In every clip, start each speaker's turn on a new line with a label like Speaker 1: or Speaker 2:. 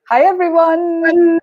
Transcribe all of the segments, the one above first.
Speaker 1: Hi, everyone.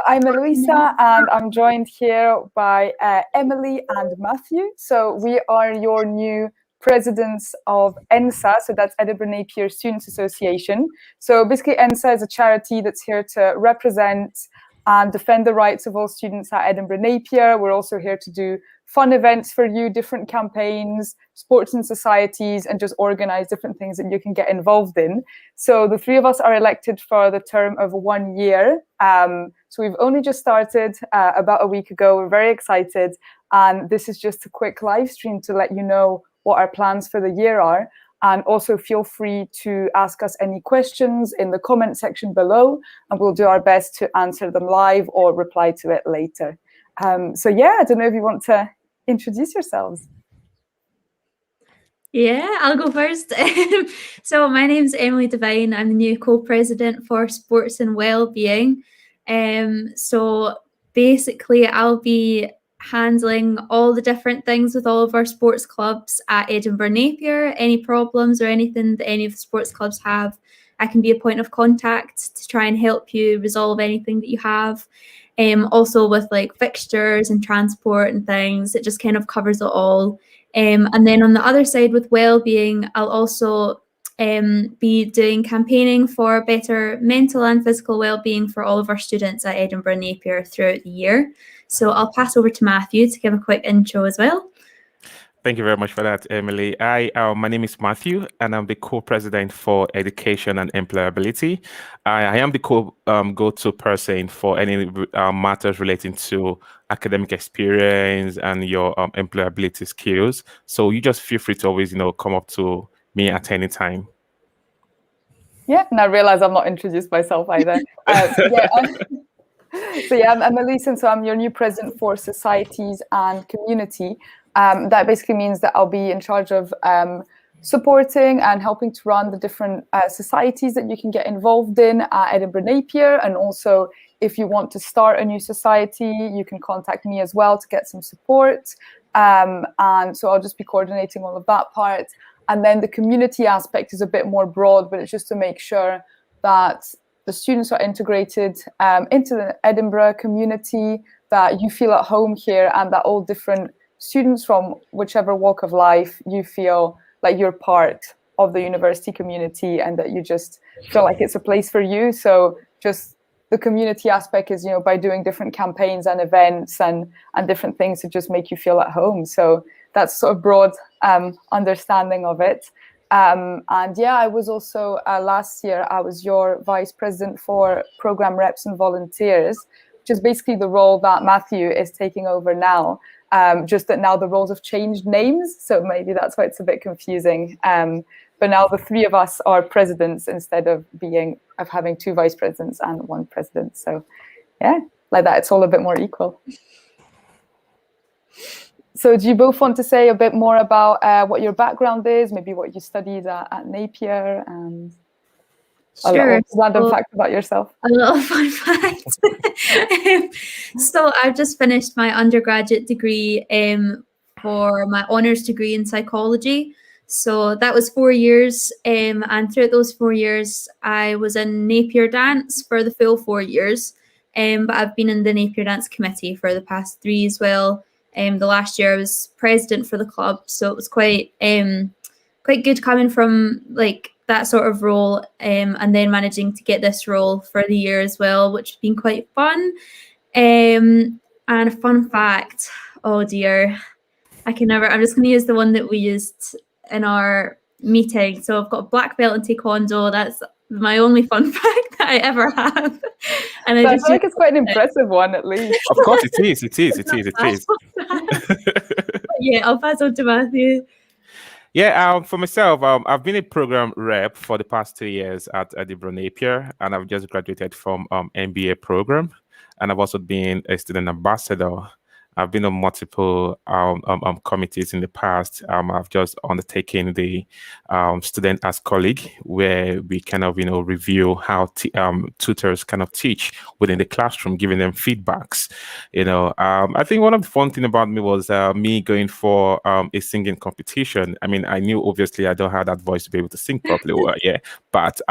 Speaker 1: I'm Heloisa, and I'm joined here by Emily and Matthew. So we are your new presidents of ENSA, so that's Edinburgh Napier Students Association. So basically, ENSA is a charity that's here to represent and defend the rights of all students at Edinburgh Napier. We're also here to do fun events for you, different campaigns, sports and societies, and just organize different things that you can get involved in. So the three of us are elected for the term of 1 year. So we've only just started about a week ago. We're very excited. And this is just a quick live stream to let you know what our plans for the year are. And also feel free to ask us any questions in the comment section below, and we'll do our best to answer them live or reply to it later. So yeah, I don't know if you want to introduce yourselves.
Speaker 2: Yeah, I'll go first. So my name's Emily Devine. I'm the new co-president for Sports and Wellbeing. So basically I'll be handling all the different things with all of our sports clubs at Edinburgh Napier. Any problems or anything that any of the sports clubs have, I can be a point of contact to try and help you resolve anything that you have. Also with like fixtures and transport and things, it just kind of covers it all. And then on the other side with wellbeing, I'll also be doing campaigning for better mental and physical wellbeing for all of our students at Edinburgh Napier throughout the year. So I'll pass over to Matthew to give a quick intro as well.
Speaker 3: Thank you very much for that, Emily. My name is Matthew, and I'm the co-president for Education and Employability. I am the go-to person for any matters relating to academic experience and your employability skills. So you just feel free to always, come up to me at any time.
Speaker 1: Yeah, and I realize I'm not introduced myself either. I'm Elise, and so I'm your new president for Societies and Community. That basically means that I'll be in charge of supporting and helping to run the different societies that you can get involved in at Edinburgh Napier. And also, if you want to start a new society, you can contact me as well to get some support. And so I'll just be coordinating all of that part. And then the community aspect is a bit more broad, but it's just to make sure that the students are integrated into the Edinburgh community, that you feel at home here, and that all different students from whichever walk of life, you feel like you're part of the university community and that you just feel like it's a place for you. So just the community aspect is, by doing different campaigns and events and different things to just make you feel at home. So that's sort of broad understanding of it. I was also last year, I was your vice president for program reps and volunteers, which is basically the role that Matthew is taking over now. Just that now the roles have changed names, so maybe that's why it's a bit confusing. But now the three of us are presidents instead of having two vice presidents and one president. So yeah, like that, it's all a bit more equal. So do you both want to say a bit more about what your background is, maybe what you studied at Napier, and
Speaker 2: Sure.
Speaker 1: a random fact about yourself?
Speaker 2: A little fun fact. So I've just finished my undergraduate degree for my honours degree in psychology. So that was 4 years. And throughout those 4 years, I was in Napier Dance for the full 4 years. But I've been in the Napier Dance Committee for the past 3 as well. The last year I was president for the club, so it was quite good coming from like that sort of role, and then managing to get this role for the year as well, which has been quite fun. And a fun fact, oh dear, I'm just going to use the one that we used in our meeting. So I've got a black belt in Taekwondo. That's my only fun fact that I ever have.
Speaker 1: And I feel like it's quite an impressive one, at least.
Speaker 3: Of course it is.
Speaker 2: Yeah, I'll pass on to Matthew.
Speaker 3: Yeah, for myself, I've been a program rep for the past 2 years at Edinburgh Napier, and I've just graduated from MBA program, and I've also been a student ambassador. I've been on multiple committees in the past. I've just undertaken the student as colleague, where we kind of, review how tutors kind of teach within the classroom, giving them feedbacks. I think one of the fun thing about me was me going for a singing competition. I mean, I knew obviously I don't have that voice to be able to sing properly, yeah, but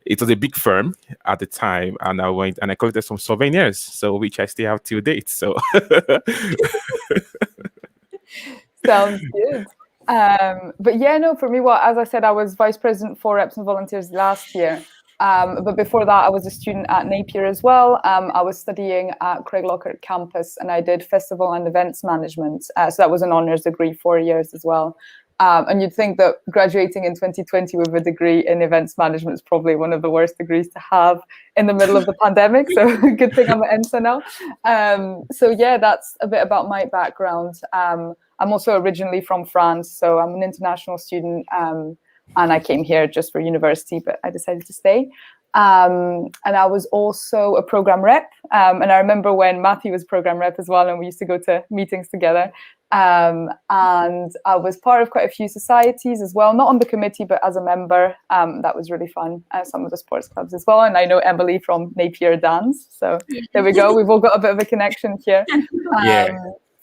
Speaker 3: it was a big firm at the time, and I went and I collected some souvenirs, so which I still have till date. So
Speaker 1: sounds good. But yeah, no, for me, well, as I said, I was vice president for Reps and Volunteers last year. But before that, I was a student at Napier as well. I was studying at Craiglockhart campus, and I did festival and events management. So that was an honours degree, 4 years as well. And you'd think that graduating in 2020 with a degree in events management is probably one of the worst degrees to have in the middle of the pandemic. So good thing I'm at ENSA now. So yeah, that's a bit about my background. I'm also originally from France, so I'm an international student, and I came here just for university, but I decided to stay. And I was also a program rep, and I remember when Matthew was program rep as well, and we used to go to meetings together. And I was part of quite a few societies as well, not on the committee, but as a member. That was really fun. Some of the sports clubs as well. And I know Emily from Napier Dance. So there we go. We've all got a bit of a connection here.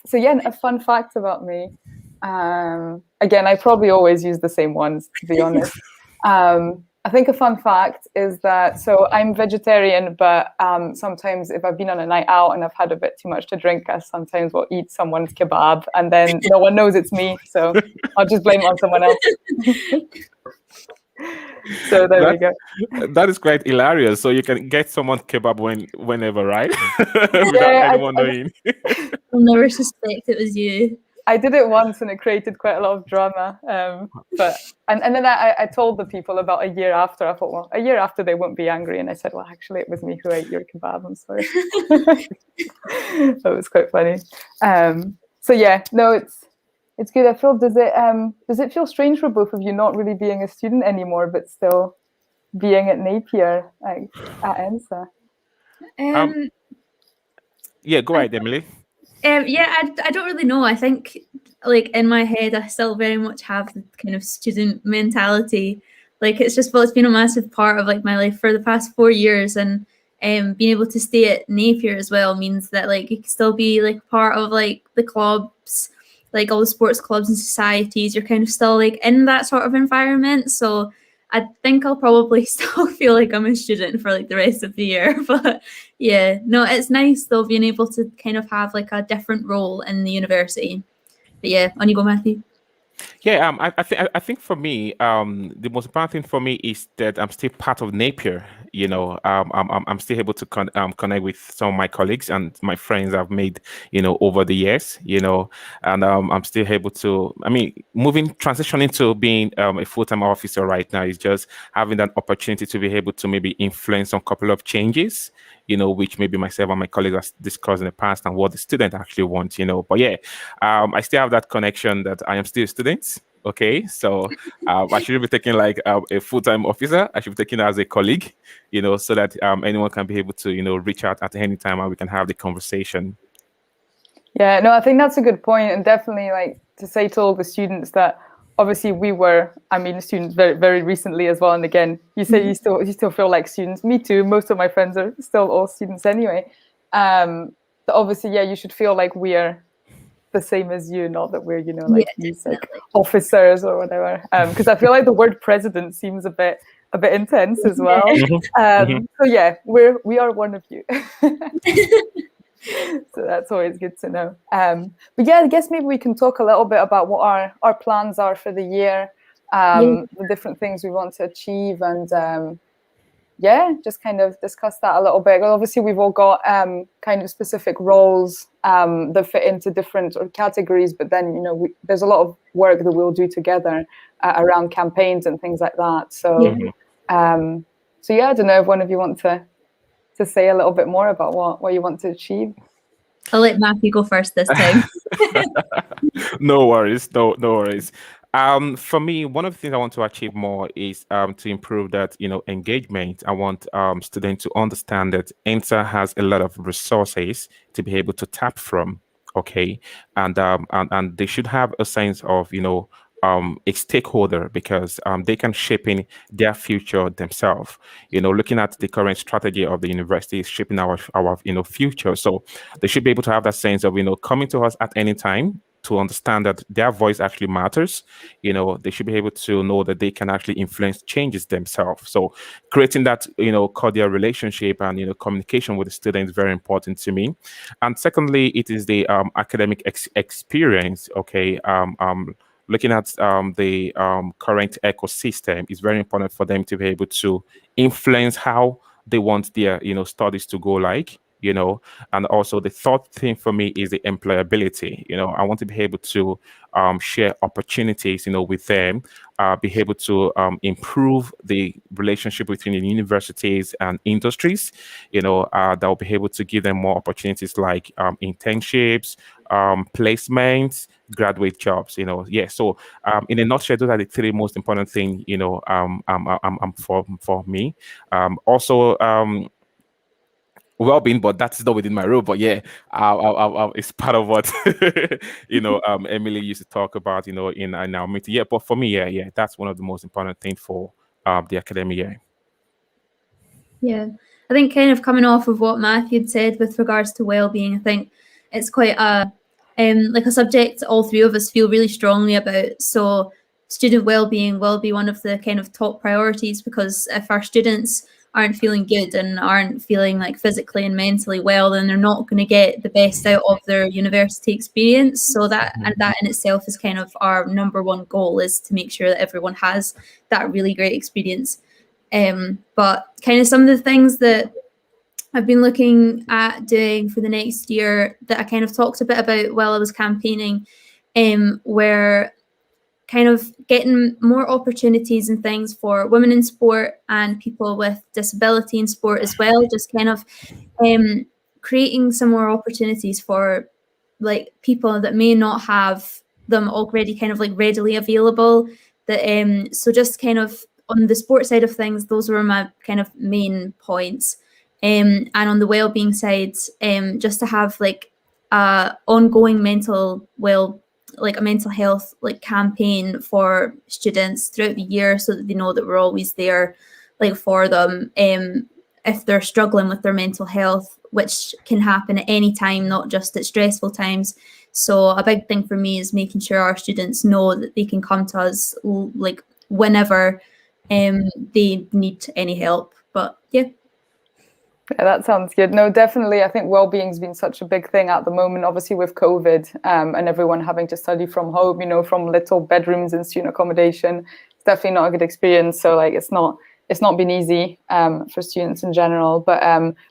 Speaker 1: So yeah, a fun fact about me. Again, I probably always use the same ones, to be honest. I think a fun fact is that, so I'm vegetarian, but sometimes if I've been on a night out and I've had a bit too much to drink, I sometimes will eat someone's kebab, and then no one knows it's me, so I'll just blame it on someone else. So there we go.
Speaker 3: That is quite hilarious. So you can get someone kebab whenever, right? Without anyone knowing.
Speaker 2: I'll never suspect it was you.
Speaker 1: I did it once and it created quite a lot of drama. But then I told the people about a year after. I thought, well, a year after they won't be angry. And I said, well, actually, it was me who ate your kebab. I'm sorry. That was quite funny. So yeah, no, it's good. I feel, does it feel strange for both of you not really being a student anymore, but still being at Napier, like at ENSA?
Speaker 3: Yeah, go ahead, Emily.
Speaker 2: I don't really know. I think, like, in my head, I still very much have the kind of student mentality. Like, it's been a massive part of like my life for the past 4 years, and being able to stay at Napier as well means that like you can still be like part of like the clubs, like all the sports clubs and societies. You're kind of still like in that sort of environment. So I think I'll probably still feel like I'm a student for like the rest of the year. But yeah, no, it's nice though being able to kind of have like a different role in the university. But yeah, on you go, Matthew.
Speaker 3: Yeah, I think for me, the most important thing for me is that I'm still part of Napier. I'm still able to connect with some of my colleagues and my friends I've made, over the years, and I'm still able to. I mean, transitioning to being a full-time officer right now is just having that opportunity to be able to maybe influence some couple of changes, which maybe myself and my colleagues have discussed in the past, and what the student actually wants, But yeah, I still have that connection that I am still a student. Okay, so I shouldn't be taking like a full-time officer. I should be taking it as a colleague, so that anyone can be able to, reach out at any time and we can have the conversation.
Speaker 1: Yeah, no, I think that's a good point, and definitely like to say to all the students that obviously we were, students very, very recently as well. And again, you say you still feel like students. Me too. Most of my friends are still all students anyway. But obviously, yeah, you should feel like we are the same as you, not that we're, these like officers or whatever. Because I feel like the word president seems a bit intense as well. So yeah, we are one of you. So that's always good to know. But yeah, I guess maybe we can talk a little bit about what our plans are for the year, the different things we want to achieve, and just kind of discuss that a little bit. Obviously, we've all got kind of specific roles that fit into different categories, but then there's a lot of work that we'll do together around campaigns and things like that. So I don't know if one of you want to say a little bit more about what you want to achieve.
Speaker 2: I'll let Matthew go first this time.
Speaker 3: No worries. For me, one of the things I want to achieve more is to improve that, engagement. I want students to understand that ENSA has a lot of resources to be able to tap from. okay, and they should have a sense of, a stakeholder, because they can shape in their future themselves. Looking at the current strategy of the university is shaping our future. So they should be able to have that sense of, coming to us at any time, to understand that their voice actually matters. They should be able to know that they can actually influence changes themselves. So creating that, cordial relationship and, communication with the students is very important to me. And secondly, it is the academic experience. Okay. Looking at the current ecosystem, it's very important for them to be able to influence how they want their studies to go, like, and also the third thing for me is the employability. I want to be able to share opportunities with them, be able to improve the relationship between the universities and industries, that will be able to give them more opportunities like internships, placements, graduate jobs. Yeah. So in a nutshell, those are the three most important things, for me. Also, well-being, but that's not within my role. But yeah, it's part of what Emily used to talk about, in our meeting. Yeah, but for me, yeah, that's one of the most important things for the academic year.
Speaker 2: Yeah, I think kind of coming off of what Matthew had said with regards to well-being, I think it's quite like a subject all three of us feel really strongly about. So student well-being will be one of the kind of top priorities, because if our students aren't feeling good and aren't feeling like physically and mentally well, then they're not going to get the best out of their university experience. So that in itself is kind of our number one goal, is to make sure that everyone has that really great experience. But kind of some of the things that I've been looking at doing for the next year that I kind of talked a bit about while I was campaigning, were kind of getting more opportunities and things for women in sport and people with disability in sport as well. Just kind of creating some more opportunities for like people that may not have them already kind of like readily available. That so just kind of on the sport side of things, those were my kind of main points. And on the well-being side, just to have like ongoing like a mental health like campaign for students throughout the year, so that they know that we're always there like for them if they're struggling with their mental health, which can happen at any time, not just at stressful times. So a big thing for me is making sure our students know that they can come to us like whenever they need any help. But yeah.
Speaker 1: Yeah, that sounds good. No, definitely. I think well-being's been such a big thing at the moment, obviously with COVID and everyone having to study from home, from little bedrooms and student accommodation. It's definitely not a good experience. So like it's not been easy for students in general. But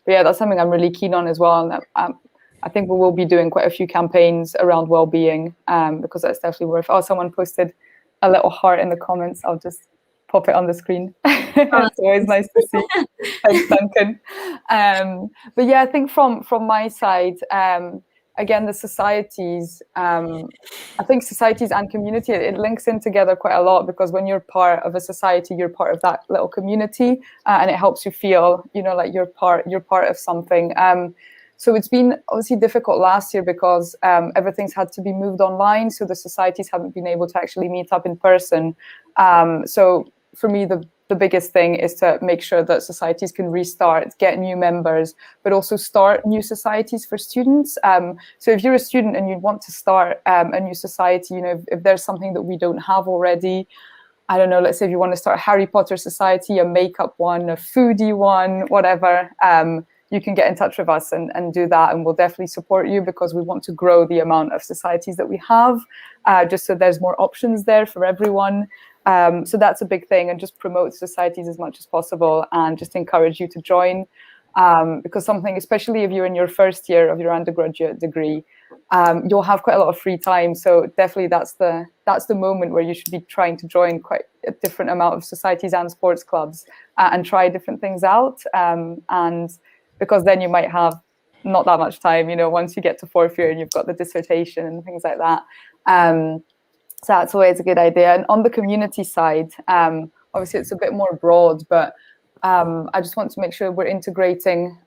Speaker 1: yeah, that's something I'm really keen on as well. And I think we will be doing quite a few campaigns around well-being because that's definitely worth. Oh, someone posted a little heart in the comments. I'll just pop it on the screen. It's always nice to see. Thanks, Duncan. But yeah, I think from my side, again, the societies, I think societies and community, it links in together quite a lot, because when you're part of a society, you're part of that little community, and it helps you feel, like you're part of something. So it's been obviously difficult last year because everything's had to be moved online. So the societies haven't been able to actually meet up in person. So for me, the biggest thing is to make sure that societies can restart, get new members, but also start new societies for students. So if you're a student and you want to start a new society, if there's something that we don't have already, I don't know, let's say if you want to start a Harry Potter society, a makeup one, a foodie one, whatever, you can get in touch with us and do that. And we'll definitely support you, because we want to grow the amount of societies that we have, just so there's more options there for everyone. So that's a big thing, and just promote societies as much as possible and just encourage you to join, because something, especially if you're in your first year of your undergraduate degree, you'll have quite a lot of free time. So definitely that's the moment where you should be trying to join quite a different amount of societies and sports clubs and try different things out. And because then you might have not that much time, once you get to fourth year and you've got the dissertation and things like that. So that's always a good idea. And on the community side, obviously it's a bit more broad, but I just want to make sure we're integrating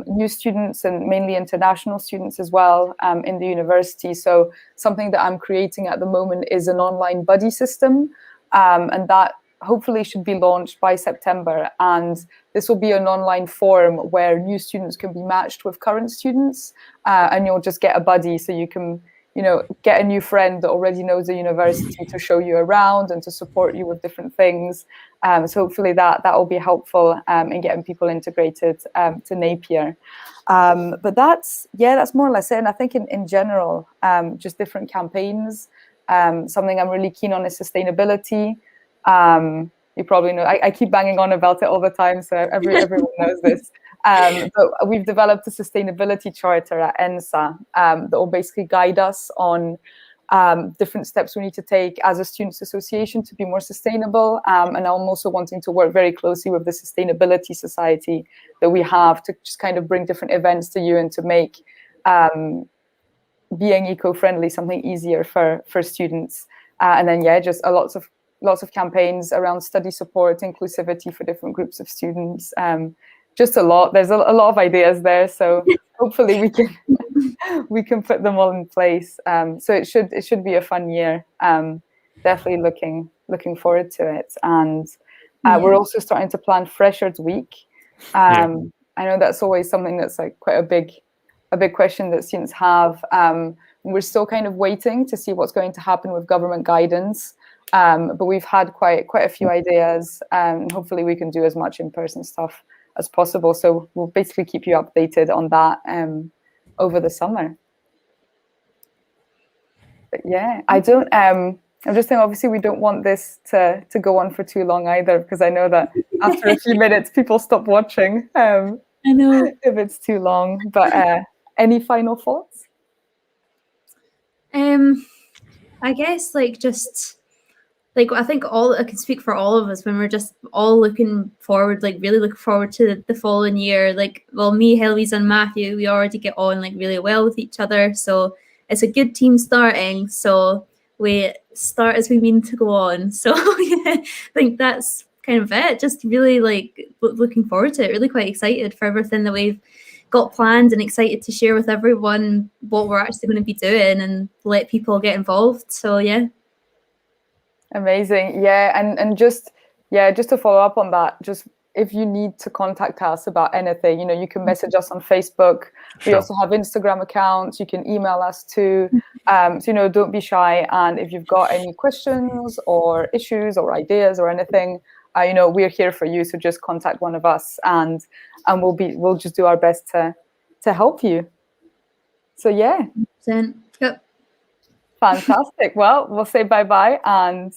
Speaker 1: new students and mainly international students as well in the university. So something that I'm creating at the moment is an online buddy system, and that hopefully should be launched by September. And this will be an online forum where new students can be matched with current students, and you'll just get a buddy, so you can get a new friend that already knows the university to show you around and to support you with different things. So hopefully that will be helpful in getting people integrated to Napier. But that's more or less it. And I think in general, just different campaigns. Something I'm really keen on is sustainability. You probably know, I keep banging on about it all the time, so everyone knows this. But we've developed a sustainability charter at ENSA that will basically guide us on different steps we need to take as a students' association to be more sustainable. And I'm also wanting to work very closely with the Sustainability Society that we have to just kind of bring different events to you and to make being eco-friendly something easier for students. And then, just lots of campaigns around study support, inclusivity for different groups of students. Just a lot. There's a lot of ideas there, so hopefully we can put them all in place. So it should be a fun year. Definitely looking forward to it. And we're also starting to plan Freshers Week. I know that's always something that's like quite a big question that students have. We're still kind of waiting to see what's going to happen with government guidance. But we've had quite a few ideas, and hopefully we can do as much in-person stuff as possible. So we'll basically keep you updated on that over the summer. But I don't. I'm just saying, obviously, we don't want this to go on for too long either, because I know that after a few minutes, people stop watching. I know if it's too long. But any final thoughts?
Speaker 2: I guess I think I can speak for all of us when we're just all looking forward, really looking forward to the following year. Me, Heloisa, and Matthew, we already get on really well with each other. So it's a good team starting. So we start as we mean to go on. So I think that's kind of it. Just really looking forward to it. Really quite excited for everything that we've got planned and excited to share with everyone what we're actually going to be doing and let people get involved. So
Speaker 1: Amazing. And just to follow up on that, just if you need to contact us about anything, you can message us on Facebook. Sure. We also have Instagram accounts. You can email us too. So don't be shy. And if you've got any questions or issues or ideas or anything, we're here for you. So just contact one of us, and we'll just do our best to help you. So
Speaker 2: Yep.
Speaker 1: Fantastic. Well, we'll say bye-bye and